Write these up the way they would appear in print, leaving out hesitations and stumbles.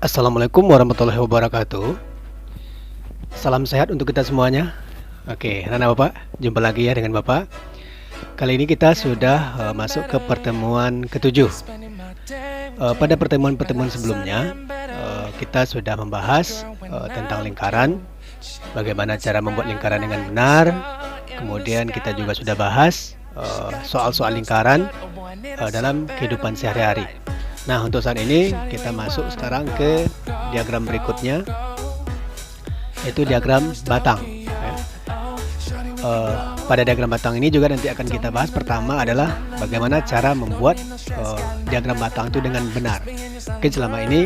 Assalamualaikum warahmatullahi wabarakatuh. Salam sehat untuk kita semuanya. Oke, anak-anak Bapak, jumpa lagi ya dengan Bapak. Kali ini kita sudah masuk ke pertemuan ketujuh. Pada pertemuan-pertemuan sebelumnya, kita sudah membahas tentang lingkaran, bagaimana cara membuat lingkaran dengan benar. Kemudian kita juga sudah bahas soal-soal lingkaran dalam kehidupan sehari-hari. Nah, untuk saat ini kita masuk sekarang ke diagram berikutnya, yaitu diagram batang. Pada diagram batang ini juga nanti akan kita bahas. Pertama adalah bagaimana cara membuat diagram batang itu dengan benar. Mungkin selama ini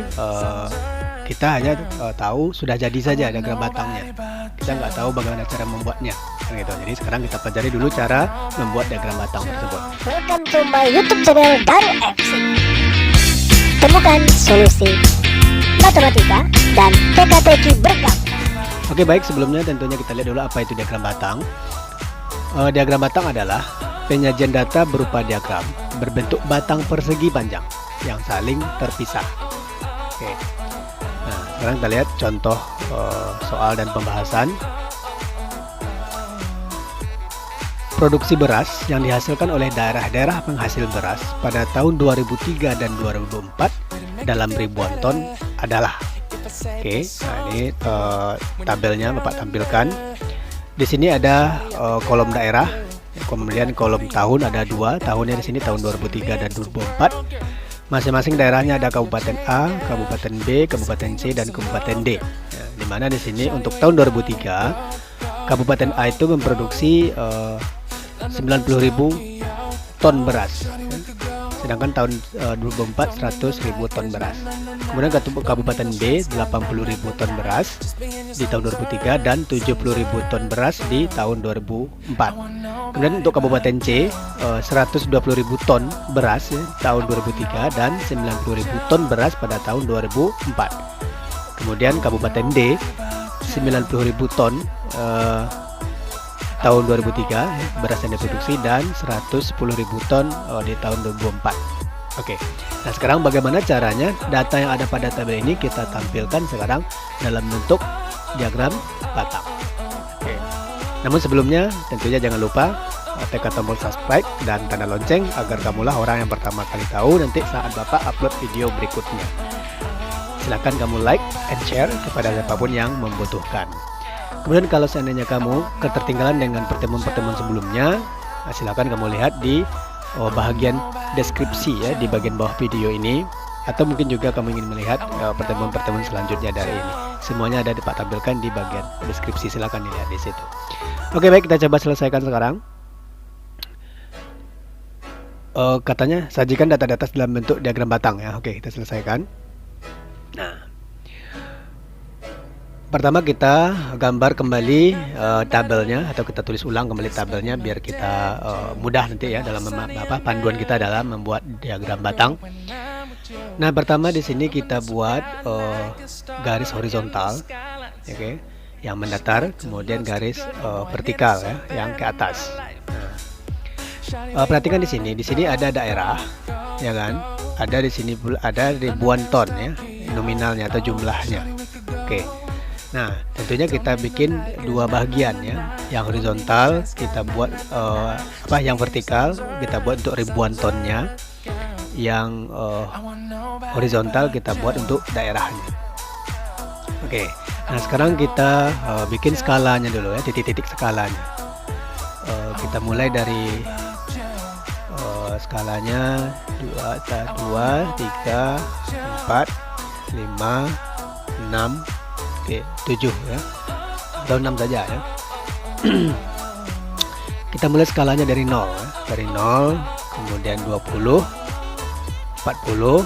kita hanya tahu sudah jadi saja diagram batangnya, kita nggak tahu bagaimana cara membuatnya gitu. Jadi sekarang kita pelajari dulu cara membuat diagram batang tersebut. Welcome to my YouTube channel Daru FC. Temukan solusi matematika dan teka-teki berkam. Oke, baik, sebelumnya tentunya kita lihat dulu apa itu diagram batang. Diagram batang adalah penyajian data berupa diagram berbentuk batang persegi panjang yang saling terpisah. Oke. Nah, sekarang kita lihat contoh soal dan pembahasan. Produksi beras yang dihasilkan oleh daerah-daerah penghasil beras pada tahun 2003 dan 2004 dalam ribuan ton adalah. Oke, nah ini tabelnya Bapak tampilkan. Di sini ada kolom daerah, kemudian kolom tahun ada dua, tahunnya di sini tahun 2003 dan 2004. Masing-masing daerahnya ada Kabupaten A, Kabupaten B, Kabupaten C, dan Kabupaten D. Nah, di mana di sini untuk tahun 2003 Kabupaten A itu memproduksi 90.000 ton beras, sedangkan tahun 2004 100.000 ton beras. Kemudian Kabupaten B 80.000 ton beras di tahun 2003 dan 70.000 ton beras di tahun 2004. Kemudian untuk Kabupaten C 120.000 ton beras tahun 2003 dan 90.000 ton beras pada tahun 2004. Kemudian Kabupaten D 90.000 ton tahun 2003 beras yang diproduksi dan 110.000 ton di tahun 2004. Oke. Nah, sekarang bagaimana caranya data yang ada pada tabel ini kita tampilkan sekarang dalam bentuk diagram batang. Oke. Namun sebelumnya tentunya jangan lupa tekan tombol subscribe dan tanda lonceng agar kamulah orang yang pertama kali tahu nanti saat Bapak upload video berikutnya. Silakan kamu like and share kepada siapapun yang membutuhkan. Kemudian kalau seandainya kamu ketertinggalan dengan pertemuan-pertemuan sebelumnya, silakan kamu lihat di bagian deskripsi ya, di bagian bawah video ini, atau mungkin juga kamu ingin melihat pertemuan-pertemuan selanjutnya dari ini. Semuanya ada Pak tampilkan di bagian deskripsi, silakan dilihat di situ. Oke, baik, kita coba selesaikan sekarang. Katanya sajikan data-data dalam bentuk diagram batang ya. Oke, kita selesaikan. Nah, pertama kita gambar kembali tabelnya, atau kita tulis ulang kembali tabelnya biar kita mudah nanti ya dalam panduan kita dalam membuat diagram batang. Nah, pertama di sini kita buat garis horizontal, oke, yang mendatar, kemudian garis vertikal ya, yang ke atas. Nah, perhatikan di sini ada daerah, ya kan? Ada di sini ada ribuan ton ya, nominalnya atau jumlahnya. Oke. Nah, tentunya kita bikin dua bagian ya. Yang horizontal kita buat yang vertikal kita buat untuk ribuan tonnya. Yang horizontal kita buat untuk daerahnya. Oke. Nah, sekarang kita bikin skalanya dulu ya, titik-titik skalanya. Kita mulai dari skalanya 2, 3, 4, 5, 6, oke, 7 ya, atau 6 saja ya. Kita mulai skalanya dari 0 ya. Dari 0, kemudian 20, 40,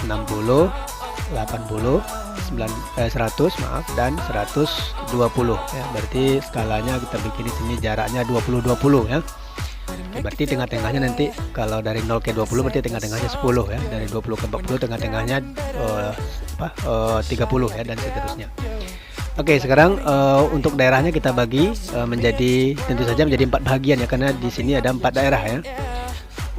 60, 80, 100 maaf, dan 120 ya. Berarti skalanya kita bikin di sini jaraknya 20-20 ya. Oke, berarti tengah-tengahnya nanti kalau dari 0 ke 20 berarti tengah-tengahnya 10 ya. Dari 20 ke 40 tengah-tengahnya 30 ya, dan seterusnya. Oke, sekarang untuk daerahnya kita bagi menjadi, tentu saja menjadi 4 bagian ya, karena di sini ada 4 daerah ya.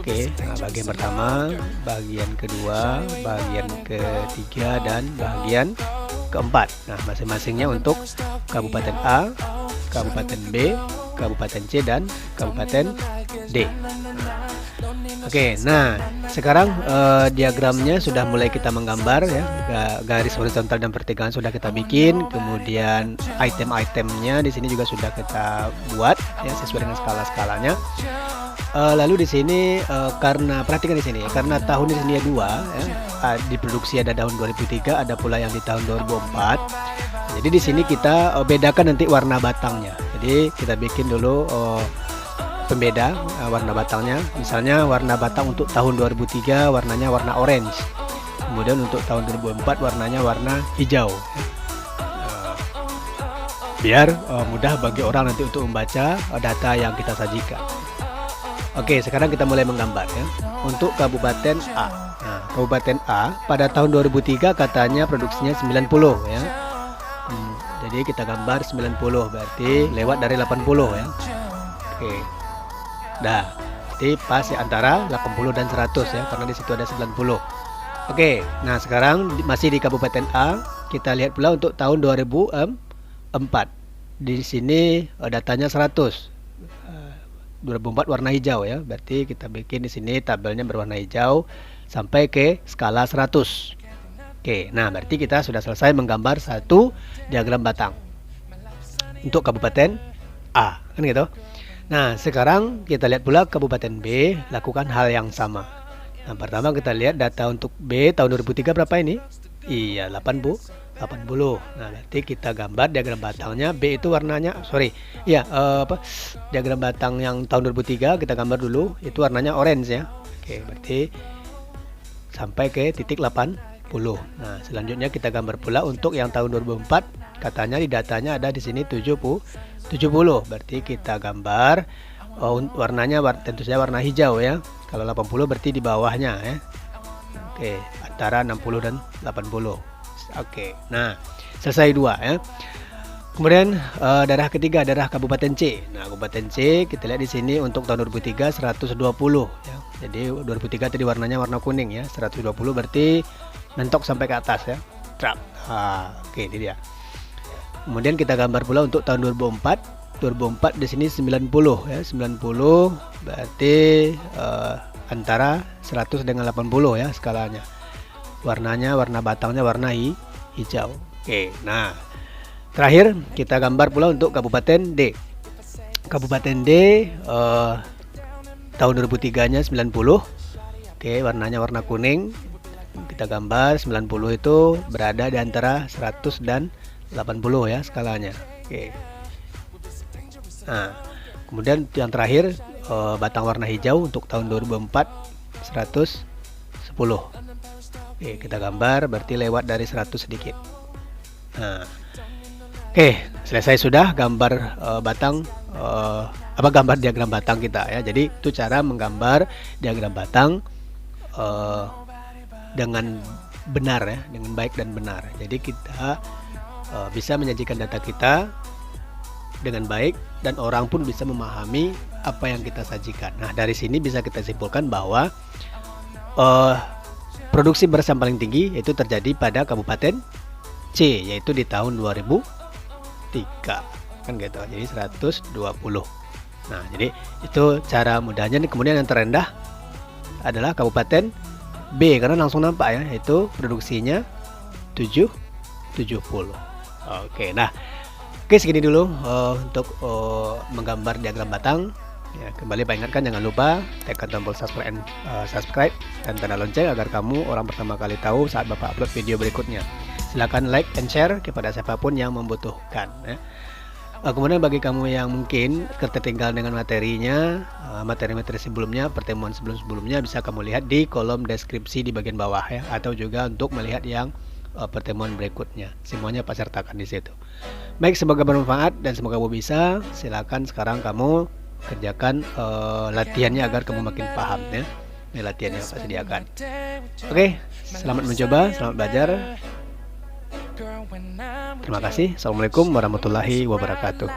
Oke, nah bagian pertama, bagian kedua, bagian ketiga, dan bagian keempat. Nah, masing-masingnya untuk Kabupaten A, Kabupaten B, Kabupaten C, dan Kabupaten D. Oke, nah sekarang diagramnya sudah mulai kita menggambar ya, garis horizontal dan vertikal sudah kita bikin, kemudian item-itemnya di sini juga sudah kita buat ya sesuai dengan skala-skalanya. Lalu di sini karena perhatikan di sini, karena tahun di sini ada dua ya, diproduksi ada tahun 2003, ada pula yang di tahun 2004. Jadi di sini kita bedakan nanti warna batangnya. Jadi kita bikin dulu pembeda warna batangnya. Misalnya warna batang untuk tahun 2003 warnanya warna orange. Kemudian untuk tahun 2004 warnanya warna hijau. Biar mudah bagi orang nanti untuk membaca data yang kita sajikan. Oke, sekarang kita mulai menggambar ya. Untuk Kabupaten A. Nah, Kabupaten A pada tahun 2003 katanya produksinya 90 ya. Jadi kita gambar 90 berarti lewat dari 80 ya. Oke. Dah, jadi pas ya antara 80 dan 100 ya, karena di situ ada 90. Oke, nah sekarang masih di Kabupaten A, kita lihat pula untuk tahun 2004. Di sini datanya 100. 2004 warna hijau ya, berarti kita bikin di sini tabelnya berwarna hijau sampai ke skala 100. Oke, nah berarti kita sudah selesai menggambar satu diagram batang untuk Kabupaten A, kan gitu. Nah, sekarang kita lihat pula Kabupaten B, lakukan hal yang sama. Nah, pertama kita lihat data untuk B tahun 2003 berapa ini? Iya, 80. Nah, berarti kita gambar diagram batangnya. B itu warnanya, diagram batang yang tahun 2003 kita gambar dulu, itu warnanya orange ya. Oke, berarti sampai ke titik 80. Nah, selanjutnya kita gambar pula untuk yang tahun 2004, katanya di datanya ada di sini 70. Berarti kita gambar warnanya tentu saja warna hijau ya. Kalau 80 berarti di bawahnya ya. Oke, antara 60 dan 80. Oke, nah selesai dua ya. Kemudian daerah ketiga, daerah Kabupaten C. Nah, Kabupaten C kita lihat di sini untuk tahun 2003 120 ya. Jadi 2003 tadi warnanya warna kuning ya. 120 berarti mentok sampai ke atas ya. Trap. Oke, ini dia. Kemudian kita gambar pula untuk tahun 2004. 2004 di sini 90 ya. 90 berarti antara 100 dengan 80 ya skalanya. Warnanya, warna batangnya warna hijau. Oke, nah terakhir kita gambar pula untuk Kabupaten D. Kabupaten D tahun 2003 nya 90. Oke, warnanya warna kuning. Kita gambar 90 itu berada di antara 100 dan 80 ya skalanya. Oke. Nah, kemudian yang terakhir batang warna hijau untuk tahun 2004 110. Oke, kita gambar berarti lewat dari 100 sedikit. Nah, oke, selesai sudah gambar gambar diagram batang kita ya. Jadi itu cara menggambar diagram batang dengan benar ya, dengan baik dan benar. Jadi kita bisa menyajikan data kita dengan baik dan orang pun bisa memahami apa yang kita sajikan. Nah, dari sini bisa kita simpulkan bahwa produksi beras yang paling tinggi itu terjadi pada Kabupaten C, yaitu di tahun 2003 kan gitu. Jadi 120. Nah, jadi itu cara mudahnya. Kemudian yang terendah adalah Kabupaten B, karena langsung nampak ya, itu produksinya 70. Oke, nah segini dulu untuk menggambar diagram batang. Ya, kembali Pak ingatkan, jangan lupa tekan tombol subscribe dan tanda lonceng agar kamu orang pertama kali tahu saat Bapak upload video berikutnya. Silakan like and share kepada siapapun yang membutuhkan ya. Kemudian bagi kamu yang mungkin tertinggal dengan materinya, materi-materi sebelumnya, pertemuan sebelumnya bisa kamu lihat di kolom deskripsi di bagian bawah ya, atau juga untuk melihat yang pertemuan berikutnya. Semuanya Pak sertakan di situ. Baik, semoga bermanfaat dan semoga kamu bisa. Silakan sekarang kamu kerjakan latihannya agar kamu makin paham ya. Ini latihan yang Pak sediakan. Oke, selamat mencoba, selamat belajar. Terima kasih. Assalamualaikum warahmatullahi wabarakatuh.